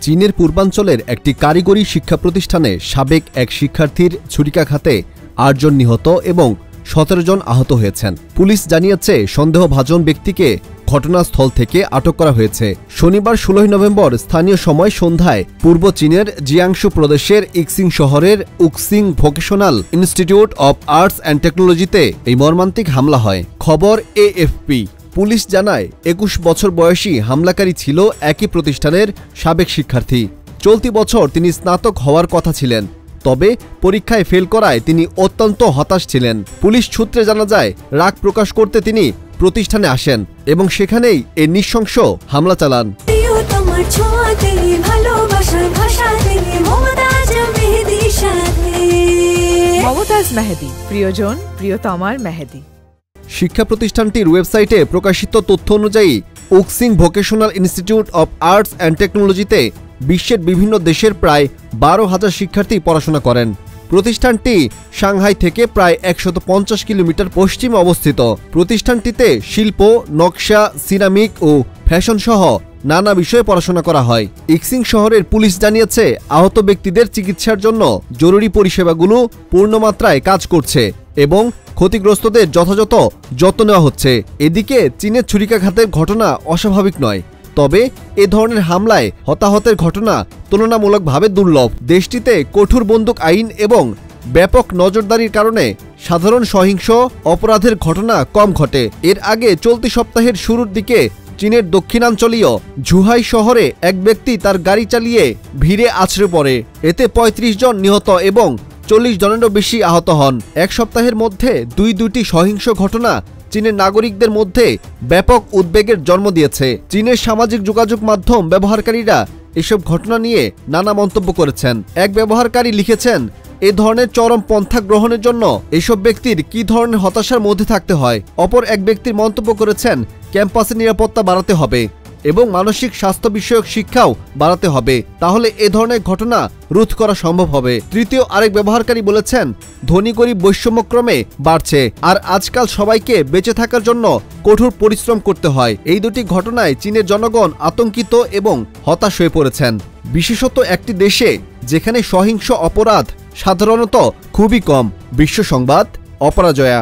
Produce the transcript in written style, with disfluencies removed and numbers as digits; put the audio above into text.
চীনের পূর্বাঞ্চলের একটি কারিগরি শিক্ষা প্রতিষ্ঠানে সাবেক এক শিক্ষার্থীর ছুরিকাঘাতে ৮ জন নিহত এবং ১৭ জন আহত হয়েছেন। পুলিশ জানিয়েছে সন্দেহভাজন ব্যক্তিকে ঘটনাস্থল থেকে আটক করা হয়েছে। শনিবার ১৬ নভেম্বর স্থানীয় সময় সন্ধ্যায় পূর্ব চীনের জিয়াংশু প্রদেশের ইক্সিং শহরের Wuxing vocational institute of arts and টেকনোলজিতে এই মর্মান্তিক হামলা হয়। খবর এএফপি। পুলিশ জানায় ২১ বছর বয়সী হামলাকারী ছিল একই প্রতিষ্ঠানের সাবেক শিক্ষার্থী। চলতি বছর তিনি স্নাতক হওয়ার কথা ছিলেন, তবে পরীক্ষায় ফেল করায় তিনি অত্যন্ত হতাশ ছিলেন। পুলিশ সূত্রে জানা যায়, রাগ প্রকাশ করতে তিনি প্রতিষ্ঠানে আসেন এবং সেখানেই এই নৃশংস হামলা চালান। মমতাজ মেহেদী, প্রিয়জন প্রিয়তমার মেহেদী। শিক্ষা প্রতিষ্ঠানটির ওয়েবসাইটে প্রকাশিত তথ্য অনুযায়ী Wuxing vocational institute of arts and টেকনোলজিতে বিশ্বের বিভিন্ন দেশের প্রায় ১২,০০০ শিক্ষার্থী পড়াশোনা করেন। প্রতিষ্ঠানটি সাংহাই থেকে প্রায় ১৫০ কিলোমিটার পশ্চিমে অবস্থিত। প্রতিষ্ঠানটিতে শিল্প, নকশা, সিরামিক ও ফ্যাশন সহ নানা বিষয়ে পড়াশোনা করা হয়। ইক্সিং শহরের পুলিশ জানিয়েছে, আহত ব্যক্তিদের চিকিৎসার জন্য জরুরি পরিষেবাগুলো পূর্ণমাত্রায় কাজ করছে এবং ক্ষতিগ্রস্তদের যথাযথ যত্ন নেওয়া হচ্ছে। এদিকে চীনের ছুরিকাঘাতের ঘটনা অস্বাভাবিক নয়, তবে এ ধরনের হামলায় হতাহতের ঘটনা তুলনামূলকভাবে দুর্লভ। দেশটিতে কঠোর বন্দুক আইন এবং ব্যাপক নজরদারির কারণে সাধারণ সহিংস অপরাধের ঘটনা কম ঘটে। এর আগে চলতি সপ্তাহের শুরুর দিকে চীনের দক্ষিণাঞ্চলীয় ঝুহাই শহরে এক ব্যক্তি তার গাড়ি চালিয়ে ভিড়ে আছড়ে পড়ে। এতে ৩৫ জন নিহত এবং ৪০ জনেরও বেশি আহত হন। এক সপ্তাহের মধ্যে দুটি সহিংস ঘটনা চীনের নাগরিকদের মধ্যে ব্যাপক উদ্বেগের জন্ম দিয়েছে। চীনের সামাজিক যোগাযোগ মাধ্যম ব্যবহারকারীরা এসব ঘটনা নিয়ে নানা মন্তব্য করেছেন। এক ব্যবহারকারী লিখেছেন, এ ধরনের চরম পন্থা গ্রহণের জন্য এসব ব্যক্তির কি ধরনের হতাশার মধ্যে থাকতে হয়। অপর এক ব্যক্তির মন্তব্য করেছেন, ক্যাম্পাসে নিরাপত্তা বাড়াতে হবে এবং মানসিক স্বাস্থ্য বিষয়ক শিক্ষাও বাড়াতে হবে, তাহলে এ ধরনের ঘটনা রোধ করা সম্ভব হবে। তৃতীয় আরেক ব্যবহারকারী বলেছেন, ধনী গরিব বৈষম্যক্রমে বাড়ছে আর আজকাল সবাইকে বেঁচে থাকার জন্য কঠোর পরিশ্রম করতে হয়। এই দুটি ঘটনায় চীনের জনগণ আতঙ্কিত এবং হতাশ হয়ে পড়েছেন, বিশেষত একটি দেশে যেখানে সহিংস অপরাধ সাধারণত খুবই কম। বিশ্ব সংবাদ, অপরাজয়া।